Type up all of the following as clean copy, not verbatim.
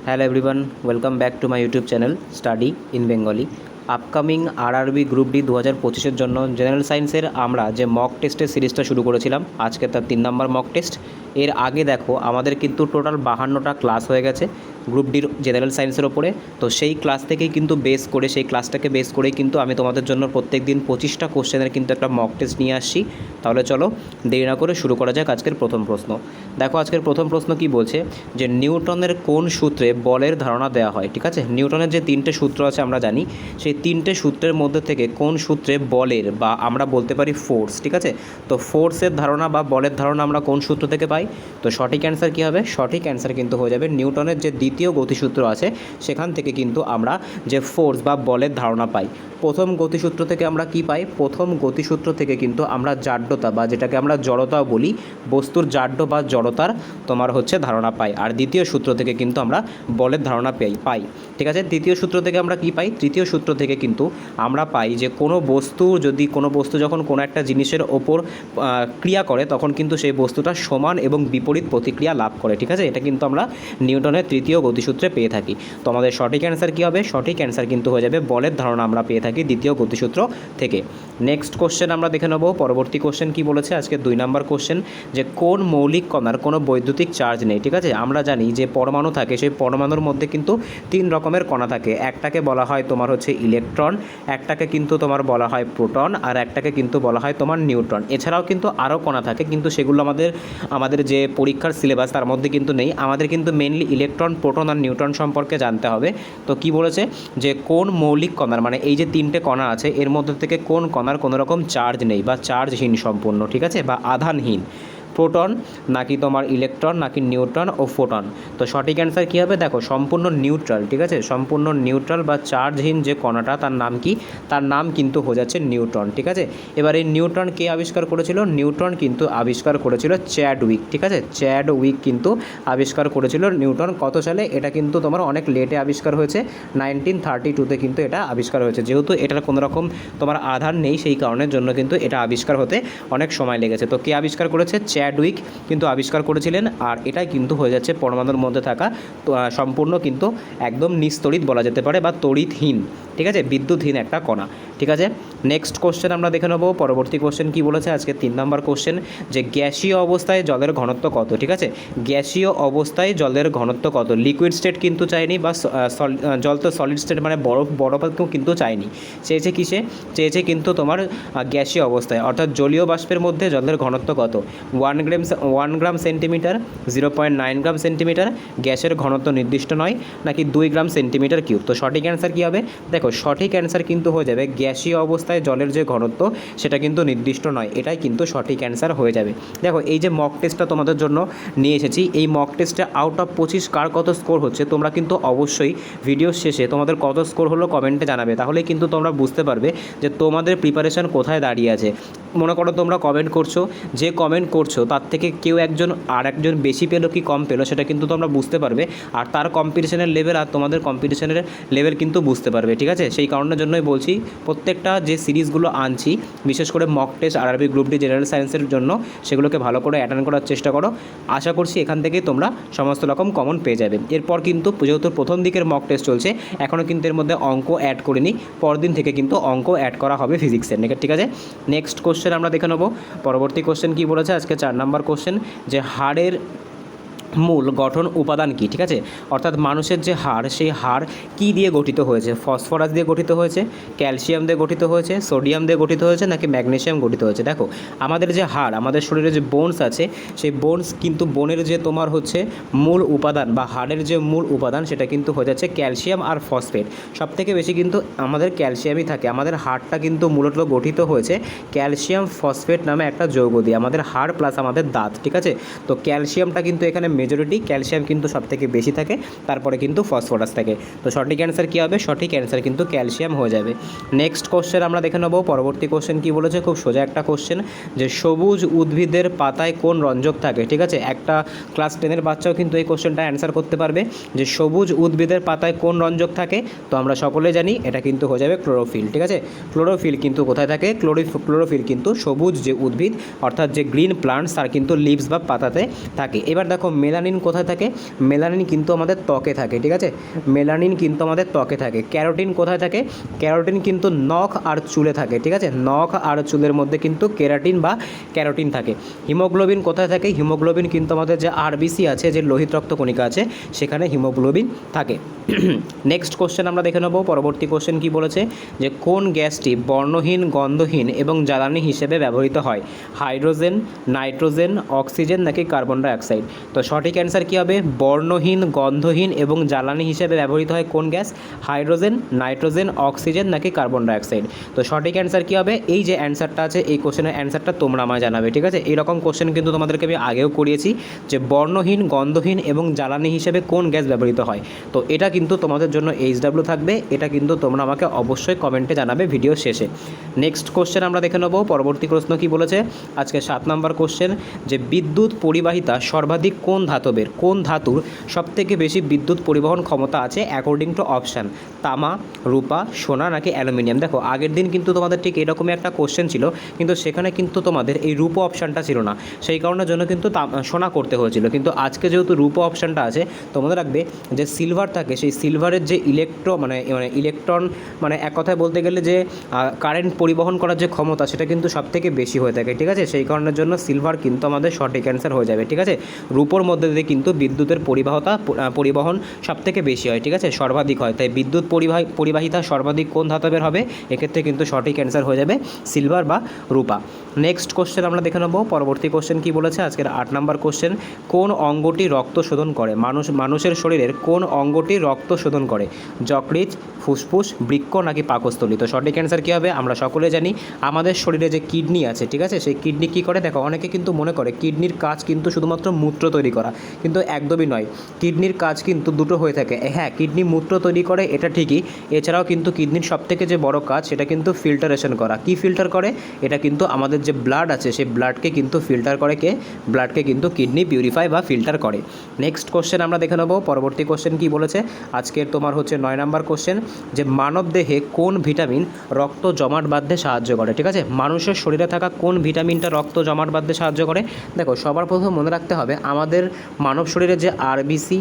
Hello everyone, welcome back to my YouTube channel Study in Bengali. Upcoming RRB group D 2025-এর জন্য general সায়েন্সের আমরা যে mock টেস্টের সিরিজটা শুরু করেছিলাম, আজকে তার 3 নম্বর মক টেস্ট। এর আগে দেখো আমাদের কিন্তু টোটাল 52টা ক্লাস হয়ে গেছে গ্রুপ ডির জেনারেল সায়েন্সের ওপরে। তো সেই ক্লাস থেকেই কিন্তু বেস করে সেই ক্লাসটাকে বেস করেই কিন্তু আমি তোমাদের জন্য প্রত্যেক দিন 25টা কোশ্চেনের কিন্তু একটা মক টেস্ট নিয়ে আসছি। তাহলে চলো দেরি না করে শুরু করা যাক আজকের প্রথম প্রশ্ন। দেখো আজকের প্রথম প্রশ্ন কি বলছে, যে নিউটনের কোন সূত্রে বলের ধারণা দেওয়া হয়। ঠিক আছে, নিউটনের যে 3টে সূত্র আছে আমরা জানি, সেই 3টে সূত্রের মধ্যে থেকে কোন সূত্রে বলের বা আমরা বলতে পারি ফোর্স, ঠিক আছে, তো ফোর্সের ধারণা বা বলের ধারণা আমরা কোন সূত্র থেকে পাই। তো সঠিক অ্যান্সার কী হবে? সঠিক অ্যান্সার কিন্তু হয়ে যাবে নিউটনের যে দ্বিতীয় গতিসূত্র আছে সেখান থেকে কিন্তু আমরা যে ফোর্স বা বলের ধারণা পাই। প্রথম গতিসূত্র থেকে আমরা কি পাই? প্রথম গতিসূত্র থেকে কিন্তু আমরা জাড্যতা বা যেটাকে আমরা জড়তাও বলি, বস্তুর জাড্য বা জড়তার তোমার হচ্ছে ধারণা পাই। আর দ্বিতীয় সূত্র থেকে কিন্তু আমরা বলের ধারণা পাই। ঠিক আছে, তৃতীয় সূত্র থেকে আমরা কি পাই? তৃতীয় সূত্র থেকে কিন্তু আমরা পাই যে কোনো বস্তু যখন কোনো একটা জিনিসের ওপর ক্রিয়া করে তখন কিন্তু সেই বস্তুটা সমান এবং বিপরীত প্রতিক্রিয়া লাভ করে। ঠিক আছে, এটা কিন্তু আমরা নিউটনের তৃতীয় গতিসূত্রে পেয়ে থাকি। তো আমাদের সঠিক অ্যান্সার কী হবে? সঠিক অ্যান্সার কিন্তু হয়ে যাবে বলের ধারণা আমরা পেয়ে থাকি দ্বিতীয় গতিসূত্র থেকে। নেক্সট কোশ্চেন আমরা দেখে নেব। পরবর্তী কোশ্চেন কি বলেছে আজকে 2 নম্বর কোশ্চেন, যে কোন মৌলিক কণার কোনো বৈদ্যুতিক চার্জ নেই। ঠিক আছে, আমরা জানি যে পরমাণু থাকে, সেই পরমাণুর মধ্যে কিন্তু 3 রকমের কণা থাকে। একটাকে বলা হয় তোমার হচ্ছে ইলেকট্রন, একটাকে কিন্তু তোমার বলা হয় প্রোটন, আর একটাকে কিন্তু বলা হয় তোমার নিউট্রন। এছাড়াও কিন্তু আরও কণা থাকে, কিন্তু সেগুলো আমাদের যে পরীক্ষার সিলেবাস তার মধ্যে কিন্তু নেই। আমাদের কিন্তু মেনলি ইলেকট্রন, প্রোটন আর নিউট্রন সম্পর্কে জানতে হবে। তো কি বলেছে, যে কোন মৌলিক কণার, মানে এই যে 3টে কণা আছে এর মধ্যে থেকে কোন কণার কোনো রকম চার্জ নেই বা চার্জহীন সম্পূর্ণ, ঠিক আছে, বা আধানহীন। প্রোটন নাকি তোমার ইলেকট্রন নাকি নিউট্রন ও ফোটন। তো সঠিক অ্যান্সার কী হবে? দেখো সম্পূর্ণ নিউট্রাল। ঠিক আছে, সম্পূর্ণ নিউট্রাল বা চার্জহীন যে কণাটা তার নাম কি? তার নাম কিন্তু হয়ে যাচ্ছে নিউট্রন। ঠিক আছে, এবার এই নিউট্রন কে আবিষ্কার করেছিল? নিউট্রন কিন্তু আবিষ্কার করেছিল চ্যাডউইক। ঠিক আছে, চ্যাডউইক কিন্তু আবিষ্কার করেছিল নিউটন কত সালে? এটা কিন্তু তোমার অনেক লেটে আবিষ্কার হয়েছে, 1932-তে কিন্তু এটা আবিষ্কার হয়েছে। যেহেতু এটার কোনো রকম তোমার আধার নেই সেই কারণের জন্য কিন্তু এটা আবিষ্কার হতে অনেক সময় লেগেছে। তো কে আবিষ্কার করেছে? চ্যাডউইক কিন্তু আবিষ্কার করেছিলেন। আর এটাই কিন্তু হয়ে যাচ্ছে পরমাণুর মধ্যে থাকা সম্পূর্ণ কিন্তু একদম নিস্তড়িত বলা যেতে পারে বা তড়িৎহীন, ঠিক আছে, বিদ্যুৎহীন একটা কণা। ঠিক আছে, নেক্সট কোশ্চেন আমরা দেখে নেব। পরবর্তী কোশ্চেন কি বলেছে আজকে 3 নম্বর কোশ্চেন, যে গ্যাসীয় অবস্থায় জলের ঘনত্ব কত। ঠিক আছে, গ্যাসীয় অবস্থায় জলের ঘনত্ব কত? লিকুইড স্টেট কিন্তু চাইনি, বা জল তো সলিড স্টেট মানে বরফকেও কিন্তু চাইনি। চেয়েছে কিসে? চেয়েছে কিন্তু তোমার গ্যাসীয় অবস্থায়, অর্থাৎ জলীয় বাষ্পের মধ্যে জলের ঘনত্ব কত? 1 গ্রাম সেন্টিমিটার, 0.9 গ্রাম সেন্টিমিটার, গ্যাসের ঘনত্ব নির্দিষ্ট নয়, নাকি 2 গ্রাম সেন্টিমিটার কিউব। তো সঠিক অ্যান্সার কী হবে? দেখো সঠিক অ্যান্সার কিন্তু হয়ে যাবে গ্যাসীয় অবস্থায় জলের যে ঘনত্ব সেটা কিন্তু নির্দিষ্ট নয়, এটাই কিন্তু সঠিক অ্যান্সার হয়ে যাবে। দেখো এই যে মক টেস্টটা তোমাদের জন্য নিয়ে এসেছি, এই মক টেস্টে আউট অফ 25 কার কত স্কোর হচ্ছে তোমরা কিন্তু অবশ্যই ভিডিও শেষে তোমাদের কত স্কোর হলো কমেন্টে জানাবে। তাহলে কিন্তু তোমরা বুঝতে পারবে যে তোমাদের প্রিপারেশন কোথায় দাঁড়িয়ে আছে। মনে করো তোমরা কমেন্ট করছো, যে কমেন্ট করছো তার থেকে কেউ একজন আর একজন বেশি পেলো কি কম পেলো সেটা কিন্তু তোমরা বুঝতে পারবে, আর তার কম্পিটিশনের লেভেল আর তোমাদের কম্পিটিশনের লেভেল কিন্তু বুঝতে পারবে। ঠিক আছে, সেই কারণের জন্যই বলছি প্রত্যেকটা যে সিরিজগুলো আনছি, বিশেষ করে mock test RRB group D general সায়েন্সের জন্য, সেগুলোকে ভালো করে অ্যাটেন্ড করার চেষ্টা করো। আশা করছি এখান থেকেই তোমরা সমস্ত রকম কমন পেয়ে যাবে। এরপর কিন্তু যেহেতু প্রথম দিকের মক টেস্ট চলছে, এখনও কিন্তু এর মধ্যে অঙ্ক অ্যাড করিনি, পরদিন থেকে কিন্তু অঙ্ক অ্যাড করা হবে ফিজিক্সের। ঠিক আছে, নেক্সট কোশ্চেন আমরা দেখে নেব। পরবর্তী কোশ্চেন কি বলেছে আজকে 4 নম্বর কোশ্চেন, যে হাড়ের মূল গঠন উপাদান কি। ঠিক আছে, অর্থাৎ মানুষের যে হাড়, সেই হাড় কী দিয়ে গঠিত হয়েছে? ফসফরাস দিয়ে গঠিত হয়েছে, ক্যালসিয়াম দিয়ে গঠিত হয়েছে, সোডিয়াম দিয়ে গঠিত হয়েছে, নাকি ম্যাগনেসিয়াম গঠিত হয়েছে? দেখো আমাদের যে হাড়, আমাদের শরীরে যে বোনস আছে, সেই বোনস কিন্তু বোনের যে তোমার হচ্ছে মূল উপাদান বা হাড়ের যে মূল উপাদান সেটা কিন্তু হয়ে যাচ্ছে ক্যালসিয়াম আর ফসফেট। সবথেকে বেশি কিন্তু আমাদের ক্যালসিয়ামই থাকে। আমাদের হাড়টা কিন্তু মূলত গঠিত হয়েছে ক্যালসিয়াম ফসফেট নামে একটা যৌগ দিয়ে, আমাদের হাড় প্লাস আমাদের দাঁত। ঠিক আছে, তো ক্যালসিয়ামটা কিন্তু এখানে মেজরিটি, ক্যালসিয়াম কিন্তু সবথেকে বেশি থাকে, তারপরে কিন্তু ফসফরাস থাকে। তো সঠিক অ্যান্সার কী হবে? সঠিক অ্যান্সার কিন্তু ক্যালসিয়াম হয়ে যাবে। নেক্সট কোশ্চেন আমরা দেখে নেব। পরবর্তী কোশ্চেন কী বলেছে? খুব সোজা একটা কোশ্চেন, যে সবুজ উদ্ভিদের পাতায় কোন রঞ্জক থাকে। ঠিক আছে, একটা ক্লাস 10-এর বাচ্চাও কিন্তু এই কোশ্চেনটা অ্যান্সার করতে পারবে, যে সবুজ উদ্ভিদের পাতায় কোন রঞ্জক থাকে। তো আমরা সকলে জানি এটা কিন্তু হয়ে যাবে ক্লোরোফিল। ঠিক আছে, ক্লোরোফিল কিন্তু কোথায় থাকে? ক্লোরোফিল কিন্তু সবুজ যে উদ্ভিদ অর্থাৎ যে গ্রিন প্লান্টস তার কিন্তু লিভস বা পাতাতে থাকে। এবার দেখো মেলানিন কোথায় থাকে? মেলানিন কিন্তু আমাদের ত্বকে থাকে, ঠিক আছে, মেলানিন কিন্তু আমাদের ত্বকে থাকে। ক্যারোটিন কোথায় থাকে? ক্যারোটিন কিন্তু নখ আর চুলে থাকে, ঠিক আছে, নখ আর চুলের মধ্যে কিন্তু কেরাটিন বা ক্যারোটিন থাকে। হিমোগ্লোবিন কোথায় থাকে? হিমোগ্লোবিন কিন্তু আমাদের যে আরবিসি আছে, যে লোহিত রক্তকণিকা আছে, সেখানে হিমোগ্লোবিন থাকে। নেক্সট কোশ্চেন আমরা দেখে নেব। পরবর্তী কোশ্চেন কি বলেছে যে কোন গ্যাসটি বর্ণহীন, গন্ধহীন এবং জ্বালানি হিসেবে ব্যবহৃত হয়? হাইড্রোজেন, নাইট্রোজেন, অক্সিজেন নাকি কার্বন ডাইঅক্সাইড? তো সঠিক অ্যান্সার কী হবে? বর্ণহীন, গন্ধহীন এবং জ্বালানি হিসেবে ব্যবহৃত হয় কোন গ্যাস? হাইড্রোজেন, নাইট্রোজেন, অক্সিজেন নাকি কার্বন ডাইঅক্সাইড? তো সঠিক অ্যান্সার কী হবে? এই যে অ্যান্সারটা আছে, এই কোশ্চেনের অ্যান্সারটা তোমরা আমায় জানাবে, ঠিক আছে। এইরকম কোশ্চেন কিন্তু তোমাদেরকে আমি আগেও করিয়েছি যে বর্ণহীন, গন্ধহীন এবং জ্বালানি হিসেবে কোন গ্যাস ব্যবহৃত হয়। তো এটা কিন্তু তোমাদের জন্য HW থাকবে, এটা কিন্তু তোমরা আমাকে অবশ্যই কমেন্টে জানাবে ভিডিও শেষে। নেক্সট কোশ্চেন আমরা দেখে নেব। পরবর্তী প্রশ্ন কি বলেছে? আজকে 7 নম্বর কোশ্চেন যে বিদ্যুৎ পরিবাহিতা সর্বাধিক কোন ধাতবের, কোন ধাতুর সবথেকে বেশি বিদ্যুৎ পরিবহন ক্ষমতা আছে অ্যাকর্ডিং টু অপশান? তামা, রূপা, সোনা নাকি অ্যালুমিনিয়াম? দেখো আগের দিন কিন্তু তোমাদের ঠিক এরকমই একটা কোশ্চেন ছিল, কিন্তু সেখানে কিন্তু তোমাদের এই রূপো অপশানটা ছিল না, সেই কারণের জন্য কিন্তু সোনা করতে হয়েছিল। কিন্তু আজকে যেহেতু রূপো অপশানটা আছে, তোমাদের রাখবে যে সিলভার থাকে, সেই সিলভারের যে ইলেকট্রন মানে এক কথায় বলতে গেলে যে কারেন্ট পরিবহন করার যে ক্ষমতা, সেটা কিন্তু সবথেকে বেশি হয়ে থাকে, ঠিক আছে। সেই কারণের জন্য সিলভার কিন্তু আমাদের সঠিক অ্যান্সার হয়ে যাবে, ঠিক আছে। রূপোর মধ্যে দিয়ে কিন্তু বিদ্যুতের পরিবহন সবথেকে বেশি হয়, ঠিক আছে, সর্বাধিক হয়। তাই বিদ্যুৎ পরিবাহিতা সর্বাধিক কোন ধাতবের হবে? এক্ষেত্রে কিন্তু সঠিক অ্যান্সার হয়ে যাবে সিলভার বা রূপা। নেক্সট কোশ্চেন আমরা দেখে নেব। পরবর্তী কোশ্চেন কি বলেছে? আজকের 8 নম্বর কোশ্চেন কোন অঙ্গটি রক্ত শোধন করে? মানুষের শরীরের কোন অঙ্গটি রক্ত শোধন করে? যকৃৎ, ফুসফুস, বৃক্ক নাকি পাকস্থলী? তো সঠিক অ্যান্সার কী হবে? আমরা সকলে জানি আমাদের শরীরে যে কিডনি আছে, ঠিক আছে, সেই কিডনি কী করে? দেখো অনেকে কিন্তু মনে করে কিডনির কাজ কিন্তু শুধুমাত্র মূত্র তৈরি করা, কিন্তু একদমই নয়। কিডনির কাজ কিন্তু দুটো হয়ে থাকে। হ্যাঁ, কিডনি মূত্র তৈরি করে, এটা ঠিকই। এছাড়াও কিন্তু কিডনির সবথেকে যে বড় কাজ, সেটা কিন্তু ফিল্টারেশন করা। কি ফিল্টার করে? এটা কিন্তু আমাদের যে ব্লাড আছে, সেই ব্লাডকে কিন্তু ফিল্টার করে কে? ব্লাডকে কিন্তু কিডনি পিউরিফাই বা ফিল্টার করে। নেক্সট কোশ্চেন আমরা দেখে নেব। পরবর্তী কোশ্চেন কি বলেছে? আজকের তোমার হচ্ছে 9 নম্বর কোশ্চেন যে মানব দেহে কোন ভিটামিন রক্ত জমাট বাঁধতে সাহায্য করে? ঠিক আছে, মানুষের শরীরে থাকা কোন ভিটামিনটা রক্ত জমাট বাঁধতে সাহায্য করে? দেখো সবার প্রথম মনে রাখতে হবে আমাদের মানব শরীরে যে আরবিসি,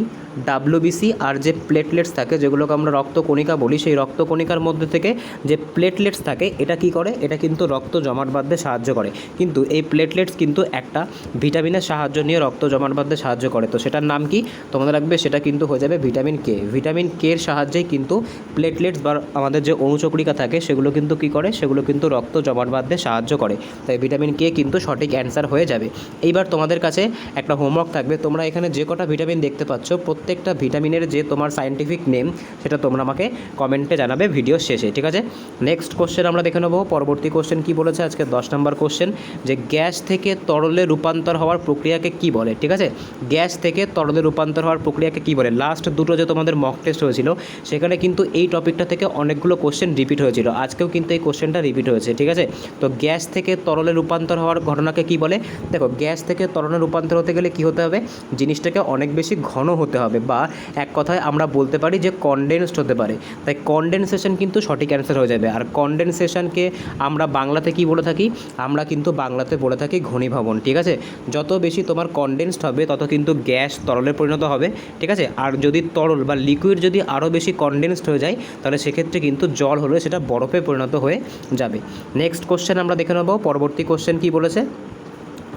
ডাব্লিউবিসি আর যে প্লেটলেটস থাকে, যেগুলোকে আমরা রক্তকণিকা বলি, সেই রক্তকণিকার মধ্যে থেকে যে প্লেটলেটস থাকে, এটা কি করে? এটা কিন্তু রক্ত জমাট বাঁধতে সাহায্য করে। কিন্তু এই প্লেটলেটস কিন্তু একটা ভিটামিনের সাহায্য নিয়ে রক্ত জমাট বাঁধতে সাহায্য করে। তো সেটার নাম কি? তোমাদের রাখবে সেটা কিন্তু হয়ে যাবে ভিটামিন কে। ভিটামিন কে এর সাহায্যেই কিন্তু প্লেটলেটস বা আমাদের যে অণুচক্রিকা থাকে, সেগুলো কিন্তু কি করে? সেগুলো কিন্তু রক্ত জমাট বাঁধতে সাহায্য করে। তাই ভিটামিন কে কিন্তু সঠিক অ্যান্সার হয়ে যাবে। এইবার তোমাদের কাছে একটা হোমওয়ার্ক থাকবে। তোমরা এখানে যে কটা ভিটামিন দেখতে পাচ্ছ, প্রত্যেকটা ভিটামিনের যে তোমার সায়েন্টিফিক নেম, সেটা তোমরা আমাকে কমেন্টে জানাবে ভিডিও শেষে, ঠিক আছে। নেক্সট কোশ্চেন আমরা দেখে নেব। পরবর্তী কোশ্চেন কি বলেছে? আজকে 10 নম্বর কোশ্চেন যে গ্যাস থেকে তরলে রূপান্তর হওয়ার প্রক্রিয়াকে কি বলে? ঠিক আছে, গ্যাস থেকে তরলে রূপান্তর হওয়ার প্রক্রিয়াকে কি বলে? লাস্ট দুটো যে তোমাদের মক টেস্ট হয়েছিল, সেখানে কিন্তু এই টপিকটা থেকে অনেকগুলো কোশ্চেন রিপিট হয়েছিল। আজকেও কিন্তু এই কোশ্চেনটা রিপিট হয়েছে, ঠিক আছে। তো গ্যাস থেকে তরলে রূপান্তর হওয়ার ঘটনাকে কি বলে? দেখো গ্যাস থেকে তরলে রূপান্তর হতে গেলে কি হতে হবে? জিনিসটাকে অনেক বেশি ঘন হতে হবে, বা এক কথায় আমরা বলতে পারি যে কনডেন্সড হতে পারে। তাই কনডেনসেশন কিন্তু সঠিক অ্যান্সার হয়ে যাবে। আর কনডেনসেশনকে আমরা বাংলাতে কি বলে থাকি? আমরা কিন্তু বাংলাতে বলে থাকি ঘনীভবন, ঠিক আছে। যত বেশি তোমার কনডেন্সড হবে, তত কিন্তু গ্যাস তরলে পরিণত হবে, ঠিক আছে। আর যদি তরল বা লিকুইড যদি আরও বেশি কনডেন্সড হয়ে যায়, তাহলে সেক্ষেত্রে কিন্তু জল হলে সেটা বরফে পরিণত হয়ে যাবে। নেক্সট কোশ্চেন আমরা দেখে নেব। পরবর্তী কোশ্চেন কি বলেছে?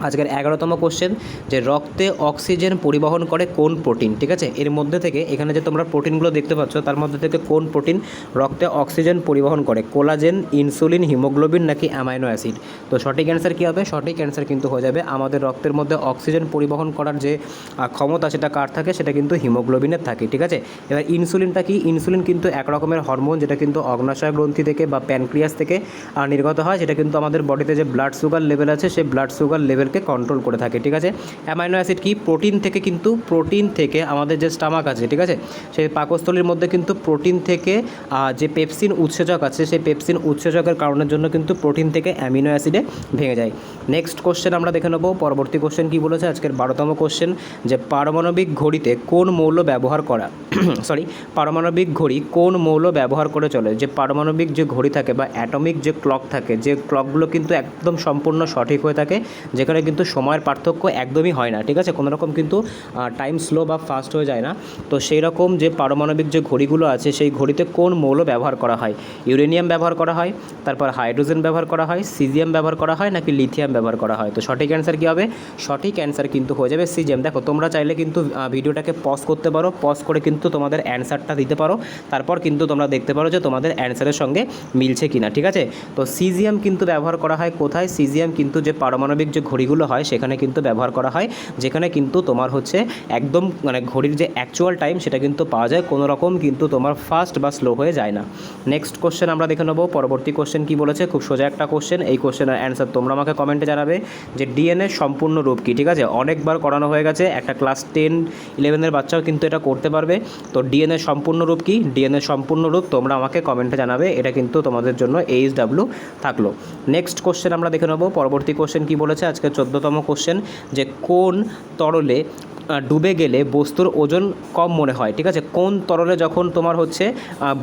আজকের 11তম কোশ্চেন যে রক্তে অক্সিজেন পরিবহন করে কোন প্রোটিন? ঠিক আছে, এর মধ্যে থেকে এখানে যে তোমরা প্রোটিনগুলো দেখতে পাচ্ছ, তার মধ্যে থেকে কোন প্রোটিন রক্তে অক্সিজেন পরিবহন করে? কোলাজেন, ইনসুলিন, হিমোগ্লোবিন নাকি অ্যামাইনো অ্যাসিড? তো সঠিক অ্যান্সার কী হবে? সঠিক অ্যান্সার কিন্তু হয়ে যাবে আমাদের রক্তের মধ্যে অক্সিজেন পরিবহন করার যে ক্ষমতা, সেটা কার থাকে? সেটা কিন্তু হিমোগ্লোবিনের থাকে, ঠিক আছে। এবার ইনসুলিনটা কি? ইনসুলিন কিন্তু এক রকমের হরমোন, যেটা কিন্তু অগ্নাশয় গ্রন্থি থেকে বা প্যানক্রিয়াস থেকে নির্গত হয়, যেটা কিন্তু আমাদের বডিতে যে ব্লাড সুগার লেভেল আছে, সেই ব্লাড সুগার লেভেলকে কন্ট্রোল করে থাকে, ঠিক আছে। অ্যামাইনো অ্যাসিড কি? প্রোটিন থেকে, কিন্তু প্রোটিন থেকে আমাদের যে স্টামাক আছে, ঠিক আছে, সেই পাকস্থলীর মধ্যে কিন্তু প্রোটিন থেকে যে পেপসিন উৎসেচক আছে, সেই পেপসিন উৎসেচকের কারণের জন্য কিন্তু প্রোটিন থেকে অ্যামিনো অ্যাসিডে ভেঙে যায়। নেক্সট কোশ্চেন আমরা দেখে নেব। পরবর্তী কোশ্চেন কি বলেছে? আজকের 12তম কোশ্চেন যে পারমাণবিক ঘড়িতে কোন মৌল ব্যবহার করা সরি পারমাণবিক ঘড়ি কোন মৌল ব্যবহার করে চলে? যে পারমাণবিক যে ঘড়ি থাকে বা অ্যাটমিক যে ক্লক থাকে, যে ক্লকগুলো কিন্তু একদম সম্পূর্ণ সঠিক হয়ে থাকে, যেখানে কিন্তু সময়ের পার্থক্য একদমই হয় না, ঠিক আছে, কোনো রকম কিন্তু টাইম স্লো বা ফাস্ট হয়ে যায় না। তো সেই রকম যে পারমাণবিক যে ঘড়িগুলো আছে সেই ঘড়িতে কোন মৌল ব্যবহার করা হয়? ইউরেনিয়াম ব্যবহার করা হয়, তারপর হাইড্রোজেন ব্যবহার করা হয়, সিজিয়াম ব্যবহার করা হয়, নাকি লিথিয়াম ব্যবহার করা হয়? তো সঠিক অ্যান্সার কী হবে? সঠিক অ্যান্সার কিন্তু হয়ে যাবে সিজিয়াম। দেখো তোমরা চাইলে কিন্তু ভিডিওটাকে পজ করতে পারো, পজ করে কিন্তু তোমাদের অ্যান্সারটা দিতে পারো, তারপর কিন্তু তোমরা দেখতে পারো যে তোমাদের অ্যান্সারের সঙ্গে মিলছে কিনা, ঠিক আছে। তো সিজিয়াম কিন্তু ব্যবহার করা হয় কোথায়? সিজিয়াম কিন্তু যে পারমাণবিক যে ঘড়িগুলো হয় সেখানে কিন্তু ব্যবহার করা হয়, যেখানে কিন্তু তোমার হচ্ছে একদম মানে ঘড়ির যে অ্যাকচুয়াল টাইম সেটা কিন্তু পাওয়া যায়, কোনো রকম কিন্তু তোমার ফাস্ট বা স্লো হয়ে যায় না। নেক্সট কোশ্চেন আমরা দেখে নেবো। পরবর্তী কোশ্চেন কী বলেছে? খুব সোজা একটা কোশ্চেন, এই কোশ্চেনের অ্যান্সার তোমরা আমাকে কমেন্টে জানাবে যে ডিএনএ সম্পূর্ণ রূপ কী, ঠিক আছে। অনেকবার করানো হয়ে গেছে, একটা ক্লাস 10-11 বাচ্চাও কিন্তু এটা করতে পারবে। তো ডিএনএ সম্পূর্ণ রূপ কী? ডিএনএ সম্পূর্ণ রূপ তোমরা আমাকে কমেন্টে জানাবে, এটা কিন্তু তোমাদের জন্য এইচডাব্লিউ থাকলো। নেক্সট কোশ্চেন আমরা দেখে নেবো। পরবর্তী কোশ্চেন কী বলেছে? আজকে 14তম কোশ্চেন, যে কোন তরলে ডুবে গেলে বস্তুর ওজন কম মনে হয়, ঠিক আছে। কোন তরলে যখন তোমার হচ্ছে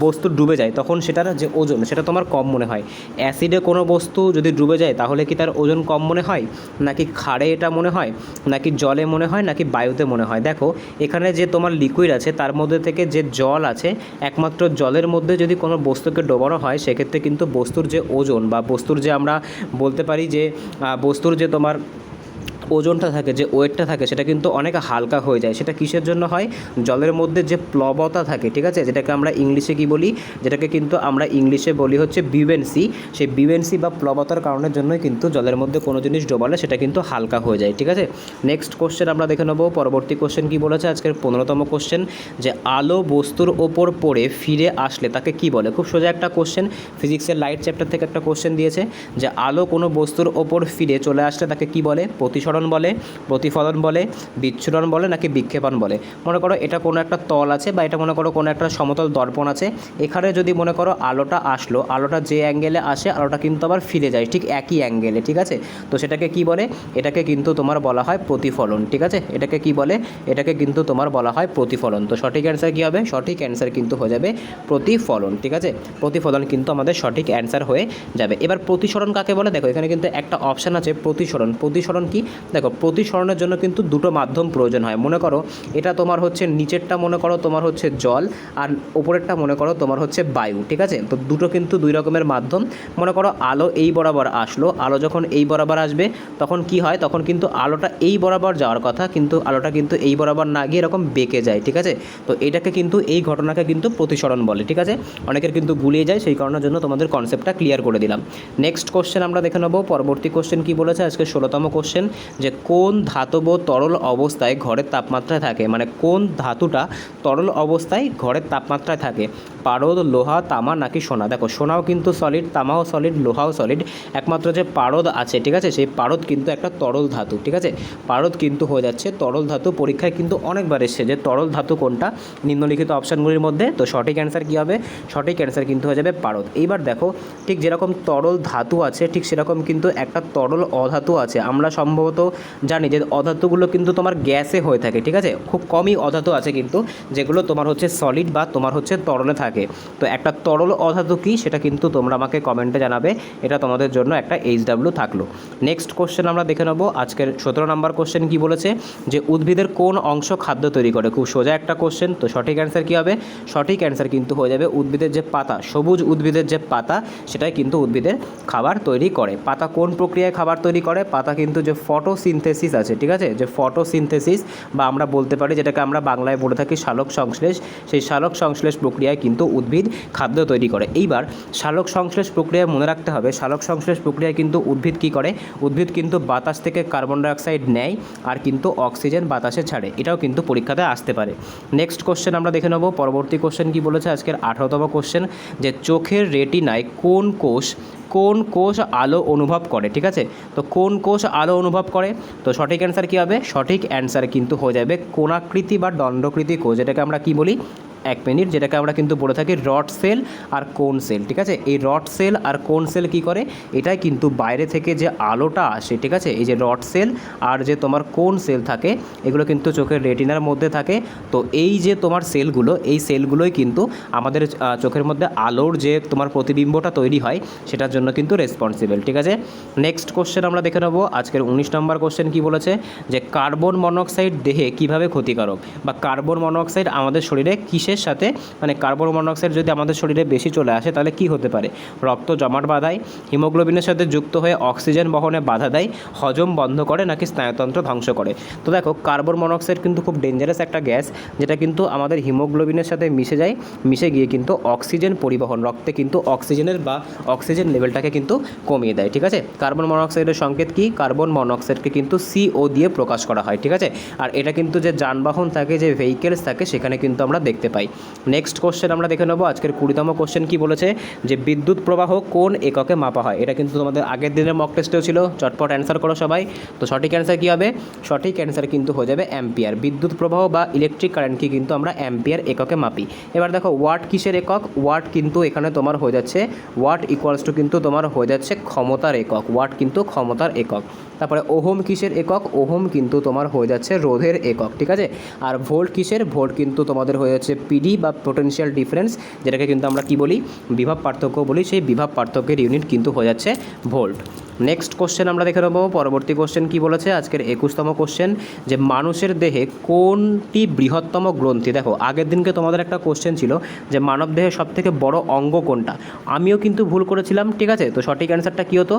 বস্তু ডুবে যায় তখন সেটার যে ওজন সেটা তোমার কম মনে হয়? অ্যাসিডে কোনো বস্তু যদি ডুবে যায় তাহলে কি তার ওজন কম মনে হয়, নাকি ক্ষারে এটা মনে হয়, নাকি জলে মনে হয়, নাকি বায়ুতে মনে হয়? দেখো এখানে যে তোমার লিকুইড আছে তার মধ্যে থেকে যে জল আছে, একমাত্র জলের মধ্যে যদি কোনো বস্তুকে ডোবানো হয় সেক্ষেত্রে কিন্তু বস্তুর যে ওজন বা বস্তুর যে আমরা বলতে পারি যে বস্তুর যে তোমার ওজনটা থাকে, যে ওয়েটটা থাকে, সেটা কিন্তু অনেক হালকা হয়ে যায়। সেটা কিসের জন্য হয়? জলের মধ্যে যে প্লবতা থাকে, ঠিক আছে, যেটাকে আমরা ইংলিশে কী বলি, যেটাকে কিন্তু আমরা ইংলিশে বলি হচ্ছে বিউয়েন্সি। সেই বিউয়েন্সি বা প্লবতার কারণের জন্যই কিন্তু জলের মধ্যে কোনো জিনিস ডোবালে সেটা কিন্তু হালকা হয়ে যায়, ঠিক আছে। নেক্সট কোশ্চেন আমরা দেখে নেবো। পরবর্তী কোশ্চেন কী বলেছে? আজকের 15তম কোশ্চেন, যে আলো বস্তুর ওপর পড়ে ফিরে আসলে তাকে কী বলে? খুব সোজা একটা কোশ্চেন, ফিজিক্সের লাইট চ্যাপ্টার থেকে একটা কোশ্চেন দিয়েছে, যে আলো কোনো বস্তুর ওপর ফিরে চলে আসলে তাকে কী বলে? প্রতিসরণ বলে, প্রতিফলন বলে, বিচ্ছুরণ বলে, নাকি বিক্ষেপণ বলে? মনে করো এটা কোনো একটা তল আছে বা এটা মনে করো কোনো একটা সমতল দর্পণ আছে, এখানে যদি মনে করো আলোটা আসলো, আলোটা যে অ্যাঙ্গেলে আসে আলোটা কিন্তু আবার ফিরে যায় ঠিক একই অ্যাঙ্গেলে, ঠিক আছে। তো সেটাকে কি বলে? এটাকে কিন্তু তোমার বলা হয় প্রতিফলন, ঠিক আছে। এটাকে কি বলে? এটাকে কিন্তু তোমার বলা হয় প্রতিফলন। তো সঠিক অ্যান্সার কী হবে? সঠিক অ্যান্সার কিন্তু হয়ে যাবে প্রতিফলন, ঠিক আছে। প্রতিফলন কিন্তু আমাদের সঠিক অ্যান্সার হয়ে যাবে। এবার প্রতিসরণ কাকে বলে? দেখো এখানে কিন্তু একটা অপশান আছে প্রতিসরণ। প্রতিসরণ কি? দেখো প্রতিসরণের জন্য কিন্তু দুটো মাধ্যম প্রয়োজন হয়। মনে করো এটা তোমার হচ্ছে নিচেরটা মনে করো তোমার হচ্ছে জল, আর উপরেরটা মনে করো তোমার হচ্ছে বায়ু, ঠিক আছে। তো দুটো কিন্তু দুই রকমের মাধ্যম। মনে করো আলো এই বরাবর আসলো, আলো যখন এই বরাবর আসবে তখন কি হয়? তখন কিন্তু আলোটা এই বরাবর যাওয়ার কথা, কিন্তু আলোটা কিন্তু এই বরাবর না গিয়ে এরকম বেঁকে যায়, ঠিক আছে। তো এটাকে কিন্তু এই ঘটনাকে কিন্তু প্রতিসরণ বলে, ঠিক আছে। অনেকের কিন্তু গুলিয়ে যায়, সেই কারণের জন্য তোমাদের কনসেপ্টটা ক্লিয়ার করে দিলাম। নেক্সট কোশ্চেন আমরা দেখে নেবো। পরবর্তী কোশ্চেন কী বলেছে? আজকে 16তম কোশ্চেন, যে কোন ধাতব তরল অবস্থায় ঘরের তাপমাত্রায় থাকে, মানে কোন ধাতুটা তরল অবস্থায় ঘরের তাপমাত্রায় থাকে? পারদ, লোহা, তামা, নাকি সোনা? দেখো সোনাও কিন্তু সলিড, তামাও সলিড, লোহাও সলিড, একমাত্র যে পারদ আছে, ঠিক আছে, সেই পারদ কিন্তু একটা তরল ধাতু, ঠিক আছে। পারদ কিন্তু হয়ে যাচ্ছে তরল ধাতু। পরীক্ষায় কিন্তু অনেকবার এসছে যে তরল ধাতু কোনটা নিম্নলিখিত অপশানগুলির মধ্যে। তো সঠিক অ্যান্সার কী হবে? সঠিক অ্যান্সার কিন্তু হয়ে যাবে পারদ। এইবার দেখো ঠিক যেরকম তরল ধাতু আছে ঠিক সেরকম কিন্তু একটা তরল অধাতু আছে। আমরা সম্ভবত জানি যে অধাতুগুলো কিন্তু তোমার গ্যাসে হয়ে থাকে, ঠিক আছে। খুব কমই অধাতু আছে কিন্তু যেগুলো তোমার হচ্ছে সলিড বা তোমার হচ্ছে তরলে থাকে। তো একটা তরল অধাতু কী সেটা কিন্তু তোমরা আমাকে কমেন্টে জানাবে, এটা তোমাদের জন্য একটা এইচডাব্লিউ থাকলো। নেক্সট কোশ্চেন আমরা দেখে নেব। আজকের 17 নম্বর কোশ্চেন কী বলেছে? যে উদ্ভিদের কোন অংশ খাদ্য তৈরি করে? খুব সোজা একটা কোশ্চেন। তো সঠিক অ্যান্সার কী হবে? সঠিক অ্যান্সার কিন্তু হয়ে যাবে উদ্ভিদের যে পাতা, সবুজ উদ্ভিদের যে পাতা সেটাই কিন্তু উদ্ভিদের খাবার তৈরি করে। পাতা কোন প্রক্রিয়ায় খাবার তৈরি করে? পাতা কিন্তু যে ফটোসিনথেসিস আছে, ঠিক আছে, যে ফটোসিনথেসিস বা আমরা বলতে পারি যেটাকে আমরা বাংলায় বলে থাকি সালোক সংশ্লেষ, সেই সালোক সংশ্লেষ প্রক্রিয়ায় কিন্তু উদ্ভিদ খাদ্য তৈরি করে। এইবার সালোক সংশ্লেষ প্রক্রিয়ায় মনে রাখতে হবে, সালোক সংশ্লেষ প্রক্রিয়ায় কিন্তু উদ্ভিদ কী করে? উদ্ভিদ কিন্তু বাতাস থেকে কার্বন ডাইঅক্সাইড নেয় আর কিন্তু অক্সিজেন বাতাসে ছাড়ে। এটাও কিন্তু পরীক্ষাতে আসতে পারে। নেক্সট কোশ্চেন আমরা দেখে নেব। পরবর্তী কোশ্চেন কী বলেছে? আজকের 18তম কোশ্চেন, যে চোখের রেটিনায় কোন কোষ আলো অনুভব করে, ঠিক আছে। তো কোন কোষ আলো অনুভব করে? তো সঠিক অ্যান্সার কী হবে? সঠিক অ্যান্সার কিন্তু হয়ে যাবে কোণাকৃতি বা দণ্ডকৃতি কোষ, যেটাকে আমরা কী বলি? 1 মিনিট, যেটাকে আমরা কিন্তু বলে থাকি রড সেল আর কোন সেল। ঠিক আছে, এই রড সেল আর কোন সেল কী করে, এটাই কিন্তু বাইরে থেকে যে আলোটা আসে, ঠিক আছে, এই যে রড সেল আর যে তোমার কোন সেল থাকে এগুলো কিন্তু চোখের রেটিনার মধ্যে থাকে। তো এই যে তোমার সেলগুলো, এই সেলগুলোই কিন্তু আমাদের চোখের মধ্যে আলোর যে তোমার প্রতিবিম্বটা তৈরি হয় সেটার জন্য কিন্তু রেসপন্সিবল। ঠিক আছে, নেক্সট কোশ্চেন আমরা দেখে নেবো। আজকের 19 নম্বর কোশ্চেন কী বলেছে, যে কার্বন মনোক্সাইড দেহে কিভাবে ক্ষতিকারক, বা কার্বন মনোক্সাইড আমাদের শরীরে কিসের সাথে, মানে কার্বন মনোক্সাইড যদি আমাদের শরীরে বেশি চলে আসে তাহলে কি হতে পারে, রক্ত জমাট বাঁধায়, হিমোগ্লোবিনের সাথে যুক্ত হয়ে অক্সিজেন বহনে বাধা দেয়, হজম বন্ধ করে, নাকি স্নায়ুতন্ত্র ধ্বংস করে। তো দেখো কার্বন মনোক্সাইড কিন্তু খুব ডেঞ্জারাস একটা গ্যাস, যেটা কিন্তু আমাদের হিমোগ্লোবিনের সাথে মিশে যায়, মিশে গিয়ে কিন্তু অক্সিজেন পরিবহন, রক্তে কিন্তু অক্সিজেনের বা অক্সিজেন লেভেলটাকে কিন্তু কমিয়ে দেয়। ঠিক আছে, কার্বন মনোক্সাইডের সংকেত কি, কার্বন মনোক্সাইডকে কিন্তু CO দিয়ে প্রকাশ করা হয়। ঠিক আছে, আর এটা কিন্তু যে যানবাহন থাকে, যে ভেহিকেলস থাকে, সেখানে কিন্তু আমরা দেখতে পাই। নেক্সট কোশ্চেন আমরা দেখে নেবো। আজকের 20তম কোশ্চেন কি বলেছে, যে বিদ্যুৎ প্রবাহ কোন এককে মাপা হয়। এটা কিন্তু তোমাদের আগের দিনের মক টেস্টেও ছিল, চটপট অ্যান্সার করো সবাই। তো সঠিক অ্যান্সার কী হবে, সঠিক অ্যান্সার কিন্তু হয়ে যাবে অ্যাম্পিয়ার। বিদ্যুৎ প্রবাহ বা ইলেকট্রিক কারেন্টকে কিন্তু আমরা অ্যাম্পিয়ার এককে মাপি। এবার দেখো ওয়াট কিসের একক, ওয়াট কিন্তু এখানে তোমার হয়ে যাচ্ছে, ওয়াট ইকুয়ালস টু কিন্তু তোমার হয়ে যাচ্ছে ক্ষমতার একক, ওয়াট কিন্তু ক্ষমতার একক। তারপরে ওহম কিসের একক, ওহম কিন্তু তোমার হয়ে যাচ্ছে রোধের একক। ঠিক আছে, আর ভোল্ট কিসের, ভোল্ট কিন্তু তোমাদের হয়ে যাচ্ছে PD বা পোটেনশিয়াল ডিফারেন্স, যেটাকে কিন্তু আমরা কি বলি, বিভব পার্থক্য বলি, সেই বিভব পার্থক্যের ইউনিট কিন্তু হয়ে যাচ্ছে ভোল্ট। নেক্সট কোশ্চেন আমরা দেখে নেবো। পরবর্তী কোশ্চেন কি বলেছে, আজকের 21তম কোশ্চেন, যে মানুষের দেহে কোনটি বৃহত্তম গ্রন্থি। দেখো আগের দিনকে তোমাদের একটা কোশ্চেন ছিল যে মানব দেহের সবথেকে বড় অঙ্গ কোনটা, আমিও কিন্তু ভুল করেছিলাম। ঠিক আছে, তো সঠিক অ্যান্সারটা কী হতো,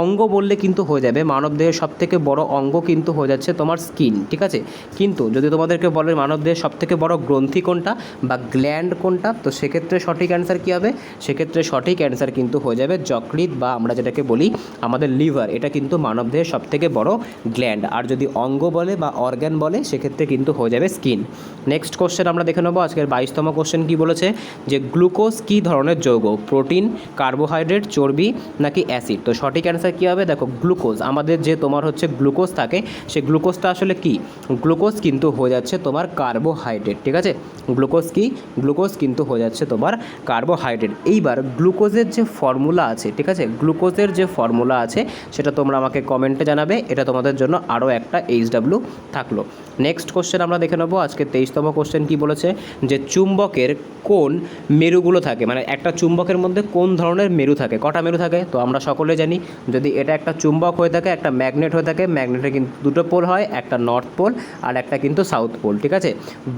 অঙ্গ বললে কিন্তু হয়ে যাবে মানব দেহের সবথেকে বড় অঙ্গ কিন্তু হয়ে যাচ্ছে তোমার স্কিন। ঠিক আছে, কিন্তু যদি তোমাদেরকে বলে মানব দেহের সবথেকে বড় গ্রন্থি কোনটা বা গ্ল্যান্ড কোনটা, তো সেক্ষেত্রে সঠিক অ্যান্সার কী হবে, সেক্ষেত্রে সঠিক অ্যান্সার কিন্তু হয়ে যাবে যকৃৎ, বা আমরা যেটাকে বলি আমাদের লিভার। এটা কিন্তু মানবদেহের সবথেকে বড় গ্ল্যান্ড। আর যদি অঙ্গ বলে বা অর্গ্যান বলে সেক্ষেত্রে কিন্তু হয়ে যাবে স্কিন। নেক্সট কোশ্চেন আমরা দেখে নেবো। আজকের 22তম কোশ্চেন কি বলেছে, যে গ্লুকোজ কী ধরনের যৌগ, প্রোটিন, কার্বোহাইড্রেট, চর্বি, নাকি অ্যাসিড। তো সঠিক অ্যান্সার কী হবে, দেখো গ্লুকোজ, আমাদের যে তোমার হচ্ছে গ্লুকোজ থাকে, সেই গ্লুকোজটা আসলে কি, গ্লুকোজ কিন্তু হয়ে যাচ্ছে তোমার কার্বোহাইড্রেট। ঠিক আছে, গ্লুকোজ কি, গ্লুকোজ কিন্তু হয়ে যাচ্ছে তোমার কার্বোহাইড্রেট। এইবার গ্লুকোজের যে ফর্মুলা আছে, ঠিক আছে, গ্লুকোজের যে ফর্মুলা আছে সেটা তোমরা আমাকে কমেন্টে জানাবে, এটা তোমাদের জন্য আরও একটা HW থাকলো। নেক্সট কোশ্চেন আমরা দেখে নেবো। আজকে 23তম কোশ্চেন কি বলেছে, যে চুম্বকের কোন মেরুগুলো থাকে, মানে একটা চুম্বকের মধ্যে কোন ধরনের মেরু থাকে, কটা মেরু থাকে। তো আমরা সকলে জানি যদি এটা একটা চুম্বক হয়ে থাকে, একটা ম্যাগনেট হয়ে থাকে, ম্যাগনেটের কিন্তু দুটো পোল হয়, একটা নর্থ পোল আর একটা কিন্তু সাউথ পোল। ঠিক আছে,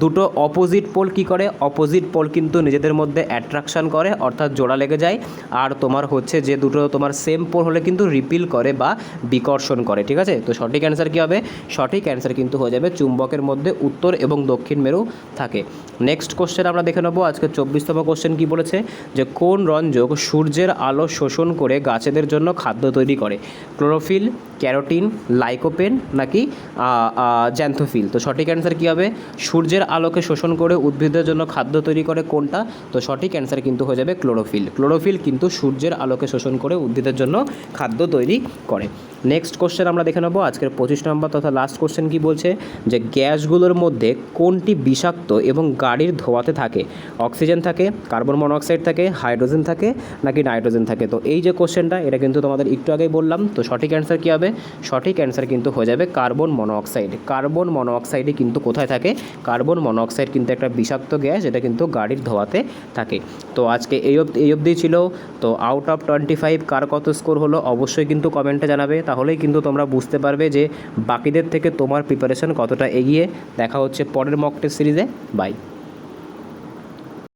দুটো অপোজিট পোল কি করে, অপোজিট পোল কিন্তু নিজেদের মধ্যে অ্যাট্রাকশন করে, অর্থাৎ জোড়া লেগে যায়। আর তোমার হচ্ছে যে দুটো তোমার সেম পোল হলে কিন্তু রিপিল করে বা বিকর্ষণ করে। ঠিক আছে, তো সঠিক অ্যান্সার কী হবে, সঠিক অ্যান্সার কিন্তু হয়ে যাবে চুম্বকের মধ্যে উত্তর এবং দক্ষিণ মেরু থাকে। নেক্সট কোশ্চেন আমরা দেখে নেবো। আজকে 24তম কোশ্চেন কি বলেছে, যে কোন রঞ্জক সূর্যের আলো শোষণ করে গাছেদের জন্য খাদ্য তৈরি করে, ক্লোরোফিল, ক্যারোটিন, লাইকোপেন, নাকি জ্যান্থোফিল। তো সঠিক অ্যান্সার কী হবে, সূর্যের আলোকে শোষণ করে উদ্ভিদের জন্য খাদ্য তৈরি করে কোনটা, তো সঠিক অ্যান্সার কিন্তু হয়ে যাবে ক্লোরোফিল। ক্লোরোফিল কিন্তু সূর্যের আলোকে শোষণ করে উদ্ভিদের জন্য খাদ্য তৈরি করে। নেক্সট কোশ্চেন আমরা দেখে নেবো। আজকের 25 নম্বর তথা লাস্ট কোশ্চেন কি বলছে, যে গ্যাসগুলোর মধ্যে কোনটি বিষাক্ত এবং গাড়ির ধোঁয়াতে থাকে, অক্সিজেন থাকে, কার্বন মনোক্সাইড থাকে, হাইড্রোজেন থাকে, নাকি নাইট্রোজেন থাকে। তো এই যে কোশ্চেনটা, এটা কিন্তু তোমাদের একটু আগেই বললাম। তো সঠিক অ্যান্সার কী হবে, সঠিক অ্যান্সার কিন্তু হয়ে যাবে কার্বন মনোক্সাইড। কার্বন মনোক্সাইডই কিন্তু কোথায় থাকে, কার্বন মনোক্সাইড কিন্তু একটা বিষাক্ত গ্যাস, যেটা কিন্তু গাড়ির ধোঁয়াতে থাকে। তো আজকে এই অবধি ছিল। তো আউট অফ 25 কার কত স্কোর হলো অবশ্যই কিন্তু কমেন্টে জানাবে, তাহলেই কিন্তু তোমরা বুঝতে পারবে যে বাকিদের থেকে তোমার প্রিপারেশন কতটা এগিয়ে। দেখা হচ্ছে পরের মক টেস্ট সিরিজে। বাই।